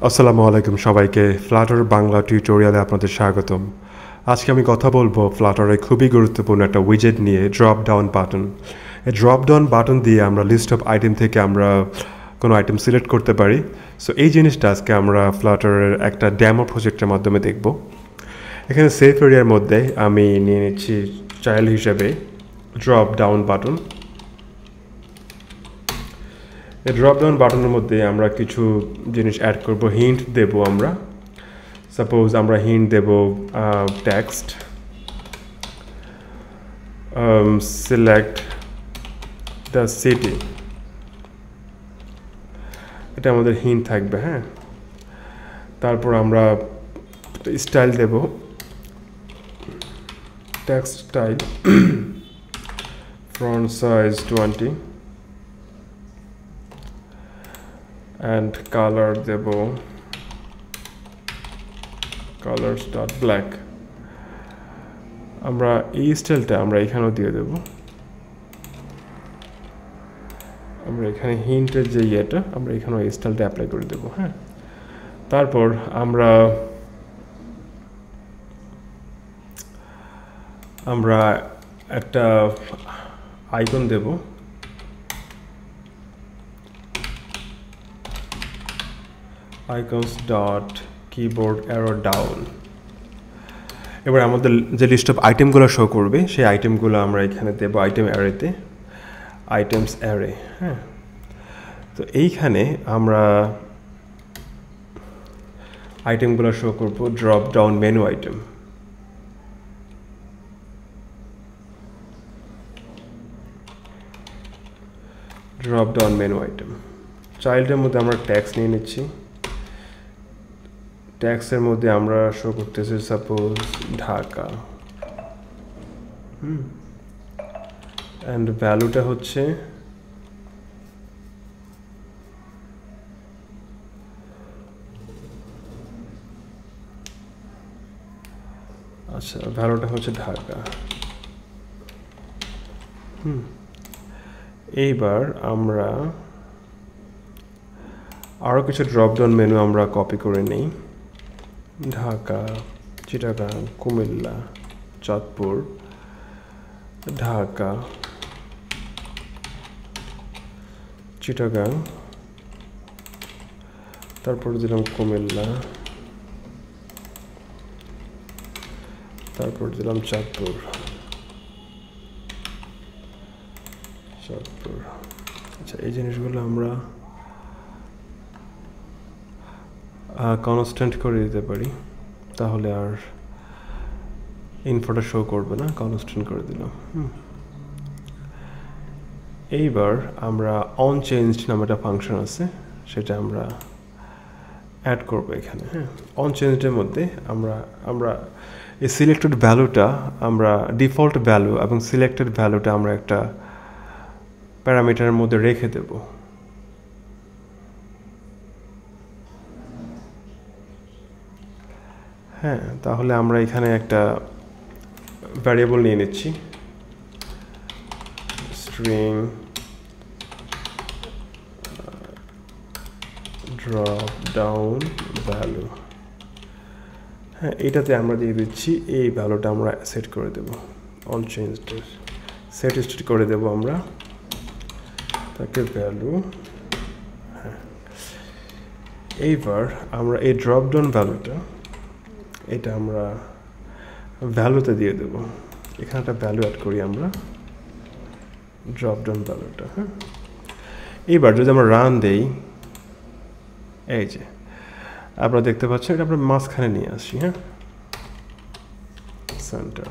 আসসালামু আলাইকুম সবাইকে ফ্লাটার বাংলা টিউটোরিয়ালে আপনাদের স্বাগতম। আজকে আমি কথা বলবো ফ্লাটারের খুবই গুরুত্বপূর্ণ একটা উইজেট নিয়ে, ড্রপ ডাউন বাটন। এই ড্রপ ডাউন বাটন দিয়ে আমরা লিস্ট অফ আইটেম থেকে আমরা কোনো আইটেম সিলেক্ট করতে পারি। সো এই জিনিসটা আজকে আমরা ফ্লাটারের একটা ডেমো প্রজেক্টের মাধ্যমে দেখব। এখানে সেফ এরিয়ার মধ্যে আমি নিয়ে নিচ্ছি চাইল্ড হিসেবে ড্রপ ডাউন বাটন। এই ড্রপ ডাউন বাটনের মধ্যে আমরা কিছু জিনিস অ্যাড করব, হিন্ট দেব আমরা। সাপোজ আমরা হিন্ট দেব টেক্সট, সিলেক্ট দ্য সিটি, এটা আমাদের হিন্ট থাকবে। হ্যাঁ, তারপর আমরা স্টাইল দেব, text style, font size 20 and color দেব colors.black। আমরা এই স্টাইলটা আমরা এখানেও দিয়ে দেব। আমরা এখানে হিন্টের যে ইয়েটা আমরা এখানেও এই স্টাইলটা অ্যাপ্লাই করে দেব। হ্যাঁ, তারপর আমরা একটা আইকন দেব, icons.keyboard arrow down। এবার আমাদের যে লিস্ট অফ আইটেমগুলো শো করবে সেই আইটেমগুলো আমরা এখানে দেব আইটেম অ্যারেতে, আইটেমস অ্যারে। হ্যাঁ, তো এইখানে আমরা আইটেমগুলো শো করব drop down menu item. Drop down menu item চাইল্ডের মধ্যে আমরা ট্যাক্স নিয়ে নিচ্ছি। ট্যাক্সের মধ্যে আমরা শো করতেছি সাপোজ ঢাকা, অ্যান্ড ভ্যালুটা হচ্ছে ঢাকা। এইবার আমরা আরও কিছু ড্রপ ডাউন মেনু আমরা কপি করে নিই। ঢাকা, চিটাগাং, কুমিল্লা, চাঁদপুর, ঢাকা, চিটাগাং, তারপর দিলাম কুমিল্লা, তারপর দিলাম চাঁদপুর। আচ্ছা, এই জিনিসগুলো আমরা কনস্ট্যান্ট করে দিতে পারি, তাহলে আর ইনফোটা শো করবে না। কনস্ট্যান্ট করে দিলাম। এইবার আমরা অন চেঞ্জড নামে একটা ফাংশন আছে, সেটা আমরা অ্যাড করবো এখানে। হ্যাঁ, অন চেঞ্জডের মধ্যে আমরা এই সিলেক্টেড ভ্যালুটা আমরা ডিফল্ট ভ্যালু এবং সিলেক্টেড ভ্যালুটা আমরা একটা প্যারামিটারের মধ্যে রেখে দেব। হ্যাঁ, তাহলে আমরা এখানে একটা ভ্যারিয়েবল নিয়ে নিচ্ছি, স্ট্রিং ড্রপ ডাউন ভ্যালু। হ্যাঁ, এটাতে আমরা দিয়ে দিচ্ছি এই ভ্যালুটা আমরা সেট করে দেব। অন চেঞ্জড সেট করে দেব আমরা তাকে ভ্যালু। হ্যাঁ, এইবার আমরা এই ড্রপ ডাউন ভ্যালুটা এটা আমরা ভ্যালুতে দিয়ে দেব। এখানে একটা ভ্যালু অ্যাড করি আমরা, ড্রপ ডাউন ভ্যালুটা। হ্যাঁ, এইবার যদি আমরা রান দেই, এই যে আপনারা দেখতে পাচ্ছেন এটা আমরা মাঝখানে নিয়ে আসি। হ্যাঁ, সেন্টার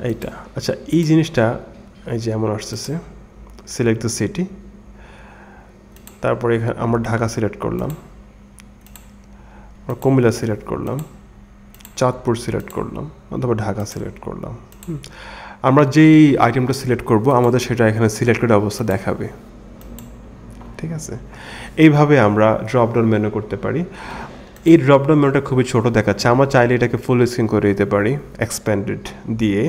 এইটা। আচ্ছা, এই জিনিসটা এই যে এমন আসতেছে, সিলেক্ট দ্য সিটি, তারপরে এখানে আমরা ঢাকা সিলেক্ট করলাম, আমরা কুমিল্লা সিলেক্ট করলাম, চাঁদপুর সিলেক্ট করলাম, অথবা ঢাকা সিলেক্ট করলাম। আমরা যেই আইটেমটা সিলেক্ট করব আমাদের সেটা এখানে সিলেক্টেড অবস্থা দেখাবে। ঠিক আছে, এইভাবে আমরা ড্রপ ডাউন মেনু করতে পারি। এই ড্রপ ডাউন মেনুটা খুবই ছোট দেখাচ্ছে, আমরা চাইলে এটাকে ফুল স্ক্রিন করে দিতে পারি এক্সপ্যান্ডেড দিয়ে।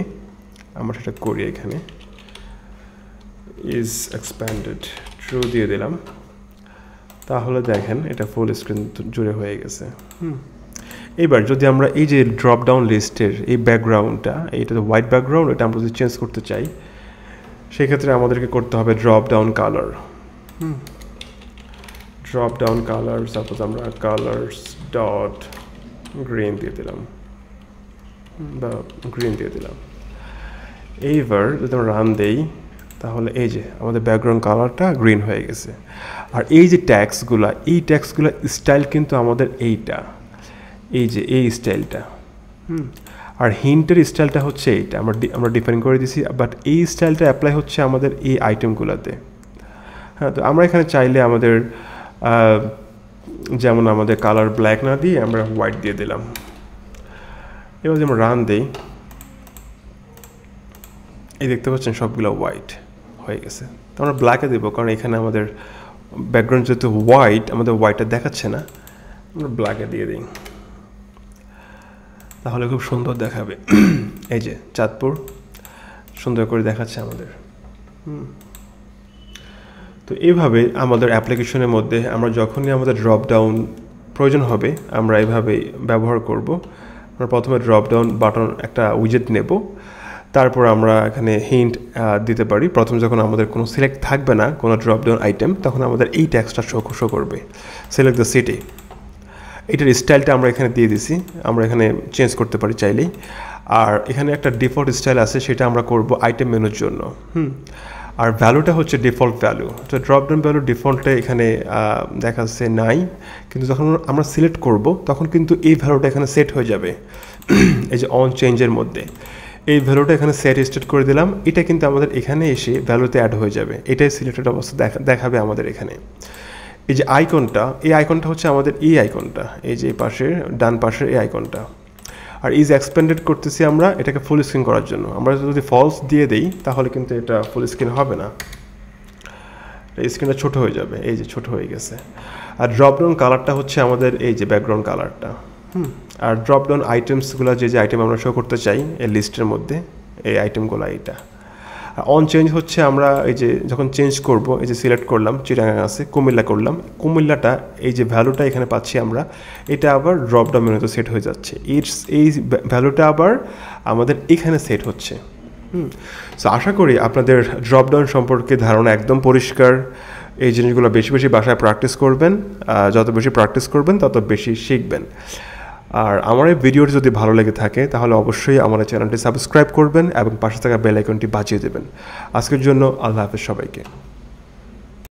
আমরা সেটা করি, এখানে ইজ এক্সপ্যান্ডেড ট্রু দিয়ে দিলাম। তাহলে দেখেন এটা ফুল স্ক্রিন জুড়ে হয়ে গেছে। এবার যদি আমরা এই যে ড্রপ ডাউন লিস্টের এই ব্যাকগ্রাউন্ডটা, এইটা তো হোয়াইট ব্যাকগ্রাউন্ড, এটা আমরা যদি চেঞ্জ করতে চাই সেক্ষেত্রে আমাদেরকে করতে হবে drop down colour. Drop down colour, suppose আমরা কালার্স ডট গ্রিন দিয়ে দিলাম বা গ্রিন দিয়ে দিলাম। এইবার যদি আমরা রান দেই তাহলে এই যে আমাদের ব্যাকগ্রাউন্ড কালারটা গ্রিন হয়ে গেছে। আর এই যে ট্যাক্সগুলা, এই ট্যাক্সগুলো স্টাইল কিন্তু আমাদের এইটা, এই যে এই স্টাইলটা। আর হিন্টের স্টাইলটা হচ্ছে এইটা, আমরা ডিফাইন করে দিছি, বাট এই স্টাইলটা অ্যাপ্লাই হচ্ছে আমাদের এই আইটেমগুলোতে। হ্যাঁ, তো আমরা এখানে চাইলে আমাদের যেমন আমাদের কালার ব্ল্যাক না দিয়ে আমরা হোয়াইট দিয়ে দিলাম। এবার যদি আমরা রান দিই, এই দেখতে পাচ্ছেন সবগুলো হোয়াইট হয়ে গেছে। তো আমরা ব্ল্যাকে দেবো, কারণ এখানে আমাদের ব্যাকগ্রাউন্ড যেহেতু হোয়াইট, আমাদের হোয়াইটটা দেখাচ্ছে না, আমরা ব্ল্যাকে দিয়ে দিই, তাহলে খুব সুন্দর দেখাবে। এই যে চাঁদপুর সুন্দর করে দেখাচ্ছে আমাদের। তো এইভাবে আমাদের অ্যাপ্লিকেশনের মধ্যে আমরা যখনই আমাদের ড্রপ ডাউন প্রয়োজন হবে আমরা এইভাবেই ব্যবহার করব। আমরা প্রথমে ড্রপ ডাউন বাটন একটা উইজেট নেব, তারপর আমরা এখানে হিন্ট দিতে পারি। প্রথম যখন আমাদের কোনো সিলেক্ট থাকবে না কোনো ড্রপ ডাউন আইটেম, তখন আমাদের এই ট্যাক্সটা শো করবে, সিলেক্ট দ্য সিটি। এটার স্টাইলটা আমরা এখানে দিয়ে দিছি, আমরা এখানে চেঞ্জ করতে পারি চাইলেই। আর এখানে একটা ডিফল্ট স্টাইল আছে, সেটা আমরা করব আইটেম মেনুর জন্য। আর ভ্যালুটা হচ্ছে ডিফল্ট ভ্যালু। তো ড্রপ ডাউন ভ্যালু ডিফল্টে এখানে দেখাচ্ছে নাই, কিন্তু যখন আমরা সিলেক্ট করব তখন কিন্তু এই ভ্যালুটা এখানে সেট হয়ে যাবে। এই যে অন চেঞ্জের মধ্যে এই ভ্যালুটা এখানে সেট স্টেট করে দিলাম, এটা কিন্তু আমাদের এখানে এসে ভ্যালুতে অ্যাড হয়ে যাবে। এটাই সিলেক্টেড অবস্থা দেখাবে আমাদের এখানে। এই যে আইকনটা, এই আইকনটা হচ্ছে আমাদের এই আইকনটা, এই যে পাশের ডান পাশের এই আইকনটা। আর ইজ এক্সপেন্ডেড করতেছি আমরা এটাকে ফুল স্ক্রিন করার জন্য। আমরা যদি ফলস দিয়ে দিই তাহলে কিন্তু এটা ফুল স্ক্রিন হবে না, এই স্ক্রিনটা ছোট হয়ে যাবে। এই যে ছোট হয়ে গেছে। আর ড্রপডাউন কালারটা হচ্ছে আমাদের এই যে ব্যাকগ্রাউন্ড কালারটা। আর ড্রপডাউন আইটেমসগুলো, যে আইটেম আমরা শো করতে চাই এই লিস্টের মধ্যে, এই আইটেমগুলো এইটা। অন চেঞ্জ হচ্ছে আমরা এই যে যখন চেঞ্জ করব, এই যে সিলেক্ট করলাম চিটাগাং আছে, কুমিল্লা করলাম, কুমিল্লাটা এই যে ভ্যালুটা এখানে পাচ্ছি আমরা, এটা আবার ড্রপ ডাউন মেনুতে সেট হয়ে যাচ্ছে। এই ভ্যালুটা আবার আমাদের এখানে সেট হচ্ছে। সো আশা করি আপনাদের ড্রপ ডাউন সম্পর্কে ধারণা একদম পরিষ্কার। এই জিনিসগুলো বেশি বেশি বাসায় প্র্যাকটিস করবেন, যত বেশি প্র্যাকটিস করবেন তত বেশি শিখবেন। আর আমার এই ভিডিওটি যদি ভালো লেগে থাকে তাহলে অবশ্যই আমার চ্যানেলটি সাবস্ক্রাইব করবেন এবং পাশে থাকা বেল আইকনটি বাজিয়ে দেবেন। আজকের জন্য আল্লাহ হাফেজ সবাইকে।